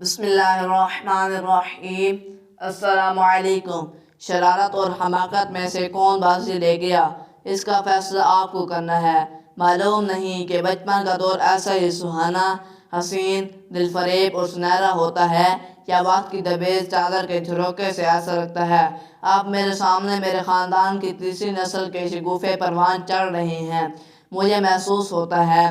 بسم اللہ الرحمن الرحیم۔ السلام علیکم۔ شرارت اور حماقت میں سے کون بازی لے گیا، اس کا فیصلہ آپ کو کرنا ہے۔ معلوم نہیں کہ بچپن کا دور ایسا ہی سہانا، حسین، دل فریب اور سنہرا ہوتا ہے، یا وقت کی دبیز چادر کے جھروکے سے ایسا لگتا ہے آپ میرے سامنے میرے خاندان کی تیسری نسل کے شگوفے پروان چڑھ رہے ہیں۔ مجھے محسوس ہوتا ہے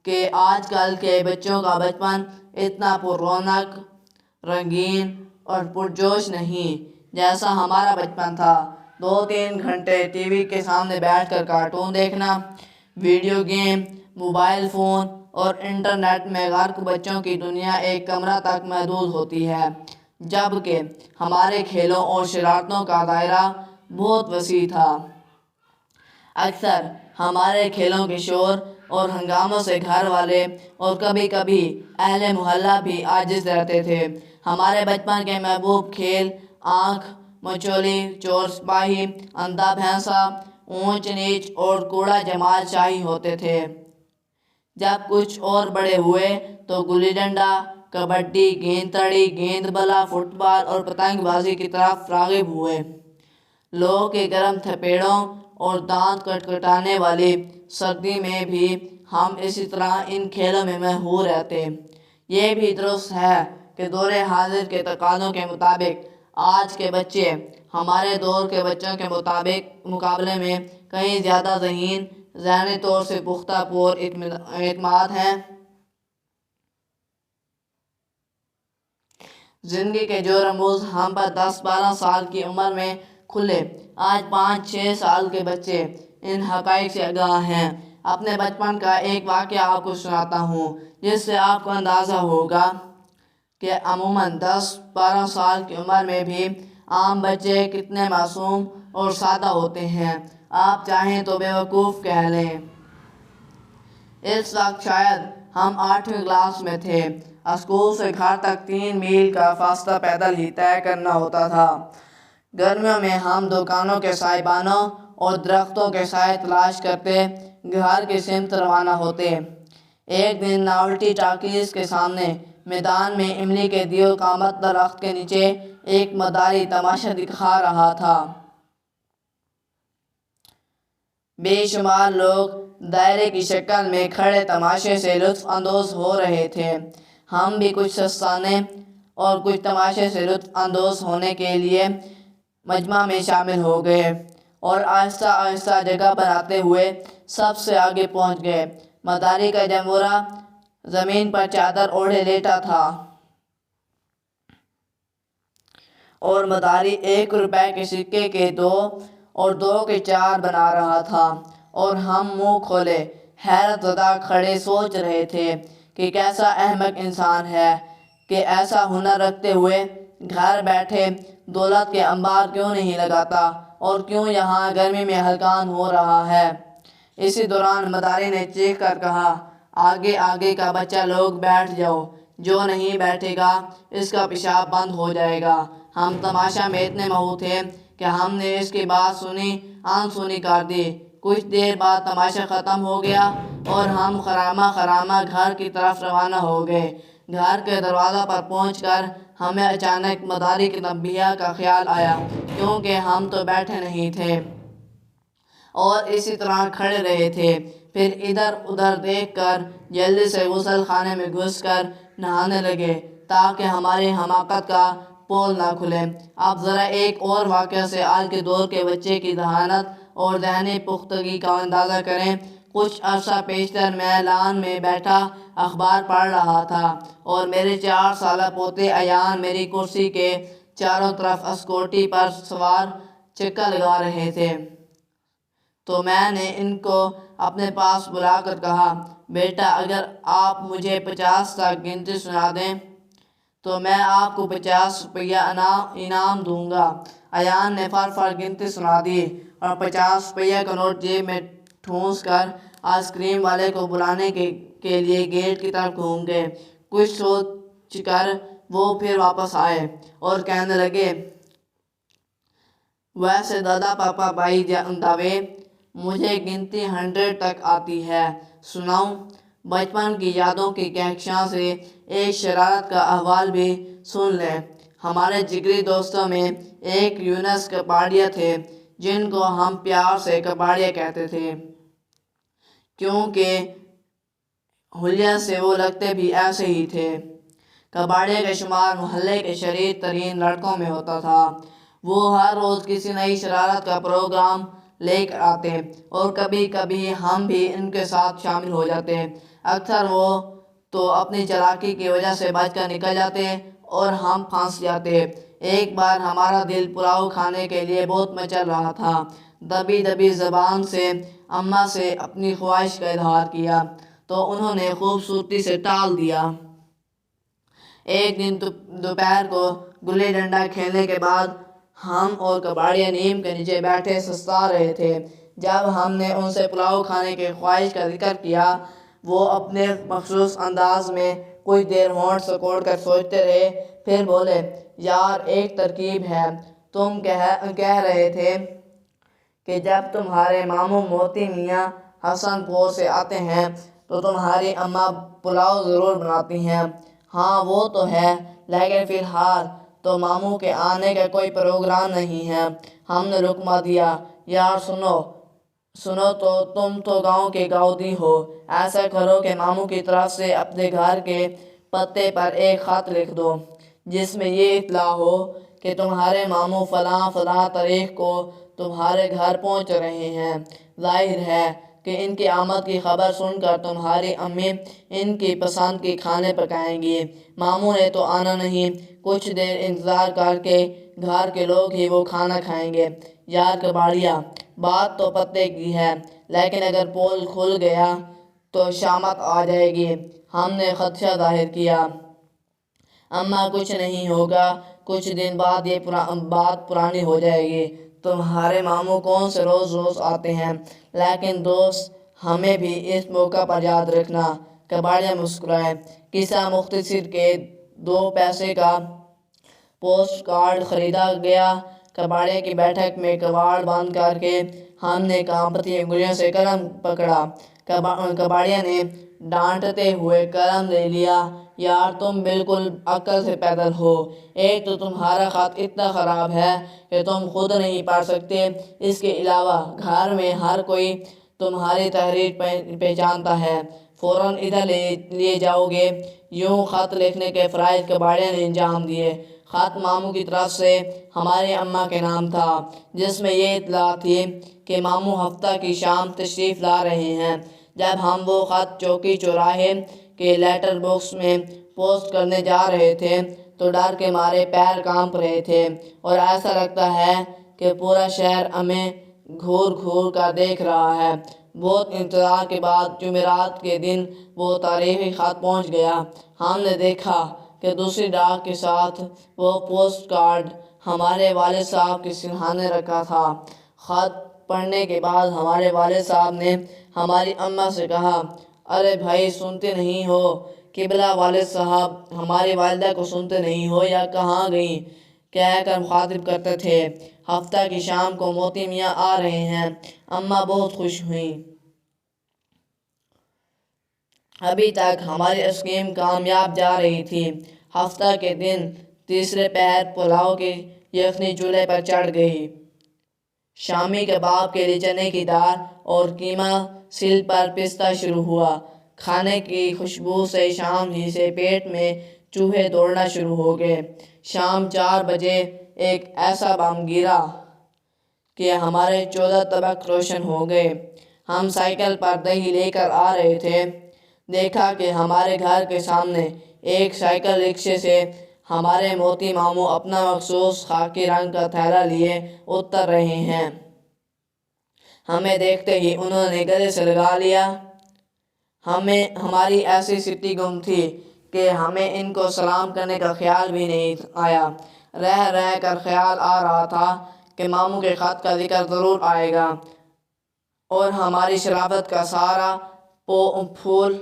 کہ آج کل کے بچوں کا بچپن اتنا پر رونق، رنگین اور پرجوش نہیں جیسا ہمارا بچپن تھا۔ 2-3 گھنٹے ٹی وی کے سامنے بیٹھ کر کارٹون دیکھنا، ویڈیو گیم، موبائل فون اور انٹرنیٹ میں غرق بچوں کی دنیا ایک کمرہ تک محدود ہوتی ہے، جبکہ ہمارے کھیلوں اور شرارتوں کا دائرہ بہت وسیع تھا۔ اکثر ہمارے کھیلوں کے شور اور ہنگاموں سے گھر والے اور کبھی کبھی اہل محلہ بھی عاجز رہتے تھے۔ ہمارے بچپن کے محبوب کھیل آنکھ مچولی، چور سپاہی، اندھا بھینسا، اونچ نیچ اور کوڑا جمال شاہی ہوتے تھے۔ جب کچھ اور بڑے ہوئے تو گلی ڈنڈا، کبڈی، گیند تڑی، گیند بلا، فٹ بال اور پتنگ بازی کی طرف راغب ہوئے۔ لوہے کے گرم تھپیڑوں اور دانت کٹکھٹانے والی سردی میں بھی ہم اسی طرح ان کھیلوں میں مشغول رہتے۔ یہ بھی درست ہے کہ دور حاضر کے تقاضوں کے مطابق آج کے بچے ہمارے دور کے بچوں کے مقابلے میں کہیں زیادہ ذہین، ذہنی طور سے پختہ، پر اعتماد ہیں۔ زندگی کے جو رموز ہم پر 10-12 سال کی عمر میں کھلے، آج 5-6 سال کے بچے ان حقائق سے آگاہ ہیں۔ اپنے بچپن کا ایک واقعہ آپ کو سناتا ہوں، جس سے آپ کو اندازہ ہوگا کہ عموماً 10-12 سال کی عمر میں بھی عام بچے کتنے معصوم اور سادہ ہوتے ہیں۔ آپ چاہیں تو بیوقوف کہہ لیں۔ اس وقت شاید ہم 8ویں کلاس میں تھے۔ اسکول سے گھر تک 3 میل کا فاصلہ پیدل ہی طے کرنا ہوتا تھا۔ گرمیوں میں ہم دکانوں کے سائبانوں اور درختوں کے سائے تلاش کرتے گھر کی سمت روانہ ہوتے۔ ایک دن ناولٹی ٹاکیز کے سامنے میدان میں املی کے دیو کا مت درخت کے نیچے ایک مداری تماشا دکھا رہا تھا۔ بے شمار لوگ دائرے کی شکل میں کھڑے تماشے سے لطف اندوز ہو رہے تھے۔ ہم بھی کچھ سستانے اور کچھ تماشے سے لطف اندوز ہونے کے لیے مجمع میں شامل ہو گئے اور آہستہ آہستہ جگہ بناتے ہوئے سب سے آگے پہنچ گئے۔ مداری کا جمبورا زمین پر چادر اوڑھے لیٹا تھا اور مداری 1 روپے کے سکے کے 2 اور 2 کے 4 بنا رہا تھا، اور ہم منہ کھولے حیرت زدہ کھڑے سوچ رہے تھے کہ کیسا احمق انسان ہے کہ ایسا ہنر رکھتے ہوئے گھر بیٹھے دولت کے انبار کیوں نہیں لگاتا، اور کیوں یہاں گرمی میں ہلکان ہو رہا ہے۔ اسی دوران مداری نے چیخ کر کہا، آگے آگے کا بچہ لوگ بیٹھ جاؤ، جو نہیں بیٹھے گا اس کا پیشاب بند ہو جائے گا۔ ہم تماشا میں اتنے مہو تھے کہ ہم نے اس کی بات سنی انسنی کر دی۔ کچھ دیر بعد تماشا ختم ہو گیا اور ہم خرامہ خرامہ گھر کی طرف روانہ ہو گئے۔ گھر کے دروازہ پر پہنچ کر ہمیں اچانک مداری کے تنبیہ کا خیال آیا، کیونکہ ہم تو بیٹھے نہیں تھے اور اسی طرح کھڑے رہے تھے۔ پھر ادھر ادھر دیکھ کر جلدی سے غسل خانے میں گھس کر نہانے لگے تاکہ ہماری حماقت کا پول نہ کھلے۔ اب ذرا ایک اور واقعہ سے آج کے دور کے بچے کی ذہانت اور ذہنی پختگی کا اندازہ کریں۔ کچھ عرصہ پیشتر میں لان میں بیٹھا اخبار پڑھ رہا تھا اور میرے 4 سالہ پوتے ایان میری کرسی کے چاروں طرف اسکوٹی پر سوار چکر لگا رہے تھے۔ تو میں نے ان کو اپنے پاس بلا کر کہا، بیٹا اگر آپ مجھے 50 تک گنتی سنا دیں تو میں آپ کو 50 روپیہ انعام دوں گا۔ ایان نے فر فر گنتی سنا دی اور 50 روپیہ کا نوٹ جیب میں ٹھونس کر آئس کریم والے کو بلانے کے لیے گیٹ کی طرف گھوم گئے۔ کچھ سوچ کر وہ پھر واپس آئے اور کہنے لگے، ویسے دادا پاپا بھائی داوے، مجھے گنتی 100 تک آتی ہے، سناؤں؟ بچپن کی یادوں کی کہکشاں سے ایک شرارت کا احوال بھی سن لیں۔ ہمارے جگری دوستوں میں ایک یونس کپاڑیا تھے، جن کو ہم پیار سے کپاڑیا کہتے تھے، کیونکہ حلیہ سے وہ لگتے بھی ایسے ہی تھے۔ کپاڑیا کا شمار محلے کے شریر ترین لڑکوں میں ہوتا تھا۔ وہ ہر روز کسی نئی شرارت کا پروگرام لے کر آتے اور کبھی کبھی ہم بھی ان کے ساتھ شامل ہو جاتے۔ اکثر وہ تو اپنی چالاکی کی وجہ سے بچ کر نکل جاتے اور ہم پھنس جاتے۔ ایک بار ہمارا دل پلاؤ کھانے کے لیے بہت مچل رہا تھا۔ دبی دبی زبان سے اماں سے اپنی خواہش کا اظہار کیا تو انہوں نے خوبصورتی سے ٹال دیا۔ ایک دن دوپہر کو گلی ڈنڈا کھیلنے کے بعد ہم اور کپاڑیا نیم کے نیچے بیٹھے سستا رہے تھے۔ جب ہم نے ان سے پلاؤ کھانے کی خواہش کا ذکر کیا، وہ اپنے مخصوص انداز میں کچھ دیر ہونٹ سکوڑ کر سوچتے رہے، پھر بولے، یار ایک ترکیب ہے۔ تم کہہ رہے تھے کہ جب تمہارے ماموں موتی میاں حسن پور سے آتے ہیں تو تمہاری اماں پلاؤ ضرور بناتی ہیں۔ ہاں وہ تو ہے، لیکن فی الحال تو ماموں کے آنے کا کوئی پروگرام نہیں ہے۔ ہم نے رکما دیا، یار سنو تو تم تو گاؤں کے گاؤدی ہو، ایسا کرو کہ ماموں کی طرف سے اپنے گھر کے پتے پر ایک خط لکھ دو، جس میں یہ اطلاع ہو کہ تمہارے ماموں فلاں فلاں تاریخ کو تمہارے گھر پہنچ رہے ہیں۔ ظاہر ہے کہ ان کی آمد کی خبر سن کر تمہاری امی ان کی پسند کی کھانے پکائیں گی۔ ماموں نے تو آنا نہیں، کچھ دیر انتظار کر کے گھر کے لوگ ہی وہ کھانا کھائیں گے۔ یار کپاڑیا، بات تو پتے کی ہے، لیکن اگر پول کھل گیا تو شامت آ جائے گی۔ ہم نے خدشہ ظاہر کیا، اماں کچھ نہیں ہوگا، کچھ دن بعد یہ بات پرانی ہو جائے گی۔ تمہارے ماموں کون سے روز روز آتے ہیں، لیکن دوست ہمیں بھی اس موقع پر یاد رکھنا۔ کپاڑیا مسکرائے۔ قصہ مختصر کہ 2 پیسے کا پوسٹ کارڈ خریدا گیا۔ کپاڑیا کی بیٹھک میں کباڑ بند کر کے ہم نے کانپتی انگلیوں سے قلم پکڑا۔ کپاڑیا نے ڈانٹتے ہوئے قلم لے لیا، یار تم بالکل عقل سے پیدل ہو۔ ایک تو تمہارا خط اتنا خراب ہے کہ تم خود نہیں پڑھ سکتے، اس کے علاوہ گھر میں ہر کوئی تمہاری تحریر پہچانتا ہے، فوراً ادھر لیے جاؤ گے۔ یوں خط لکھنے کے فرائض کپاڑیا نے انجام دیے۔ خط ماموں کی طرف سے ہماری اماں کے نام تھا، جس میں یہ اطلاع تھی کہ ماموں ہفتہ کی شام تشریف لا رہے ہیں۔ جب ہم وہ خط چوکی چوراہے کے لیٹر باکس میں پوسٹ کرنے جا رہے تھے تو ڈر کے مارے پیر کانپ رہے تھے اور ایسا لگتا ہے کہ پورا شہر ہمیں گھور گھور کر دیکھ رہا ہے۔ بہت انتظار کے بعد جمعرات کے دن وہ تاریخی خط پہنچ گیا۔ ہم نے دیکھا کہ دوسری ڈاک کے ساتھ وہ پوسٹ کارڈ ہمارے والد صاحب کے سرہانے نے رکھا تھا۔ خط پڑھنے کے بعد ہمارے والد صاحب نے ہماری اماں سے کہا، ارے بھائی سنتے نہیں ہو؟ قبلہ والد صاحب ہماری والدہ کو سنتے نہیں ہو یا کہاں گئیں کہہ کر مخاطب کرتے تھے، ہفتہ کی شام کو موتی میاں آ رہے ہیں۔ اماں بہت خوش ہوئیں۔ ابھی تک ہماری اسکیم کامیاب جا رہی تھی۔ ہفتہ کے دن تیسرے پہر پلاؤ کی یخنی چولہے پر چڑھ گئی۔ شامی کباب کے لیے چنے کی دال اور قیمہ سل پر پستا شروع ہوا۔ کھانے کی خوشبو سے شام ہی سے پیٹ میں چوہے دوڑنا شروع ہو گئے۔ شام 4 بجے ایک ایسا بم گرا کہ ہمارے 14 طبق روشن ہو گئے۔ ہم سائیکل پر دہی لے کر آ رہے تھے، دیکھا کہ ہمارے گھر کے سامنے ایک سائیکل رکشے سے ہمارے موتی ماموں اپنا مخصوص خاکی رنگ کا تھیلا لیے اتر رہے ہیں۔ ہمیں دیکھتے ہی انہوں نے گلے سے لگا لیا۔ ہماری ایسی سٹی گم تھی کہ ہمیں ان کو سلام کرنے کا خیال بھی نہیں آیا۔ رہ کر خیال آ رہا تھا کہ ماموں کے خط کا ذکر ضرور آئے گا اور ہماری شرافت کا سارا پھول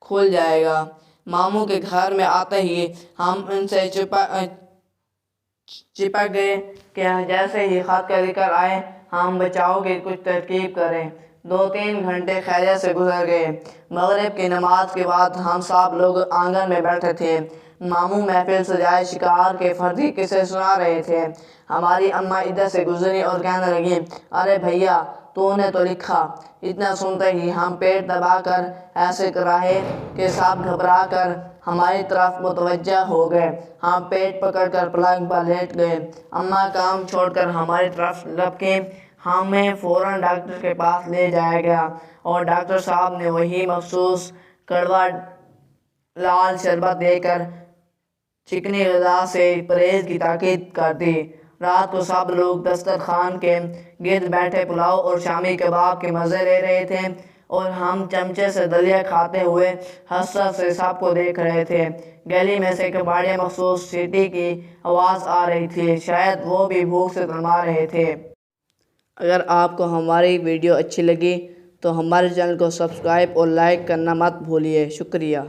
کھل جائے گا۔ ماموں کے گھر میں آتے ہی ہم ان سے چپک گئے کہ جیسے ہی خط کا ذکر آئے ہم بچاؤ کی کچھ ترکیب کریں۔ 2-3 گھنٹے خیریت سے گزر گئے۔ مغرب کی نماز کے بعد ہم سب لوگ آنگن میں بیٹھے تھے۔ ماموں محفل سجائے شکار کے فردی قصے سنا رہے تھے۔ ہماری اماں ادھر سے گزری اور کہنے لگیں، ارے بھیا تو نے تو لکھا۔ اتنا سنتے ہی ہم پیٹ دبا کر ایسے کراہے کہ سب گھبرا کر ہماری طرف متوجہ ہو گئے۔ ہم پیٹ پکڑ کر پلنگ پر لیٹ گئے۔ اماں کام چھوڑ کر ہماری طرف لپکیں۔ ہمیں فوراً ڈاکٹر کے پاس لے جایا گیا اور ڈاکٹر صاحب نے وہی مخصوص کڑوا لال شربت دے کر چکنی غذا سے پرہیز کی تاکید کر دی۔ رات کو سب لوگ دسترخوان کے گرد بیٹھے پلاؤ اور شامی کباب کے مزے لے رہے تھے اور ہم چمچے سے دلیا کھاتے ہوئے حسرت سے سب کو دیکھ رہے تھے۔ گلی میں سے کباڑیا مخصوص سیٹی کی آواز آ رہی تھی، شاید وہ بھی بھوک سے تڑپا رہے تھے۔ اگر آپ کو ہماری ویڈیو اچھی لگی تو ہمارے چینل کو سبسکرائب اور لائک کرنا مت بھولیے۔ شکریہ۔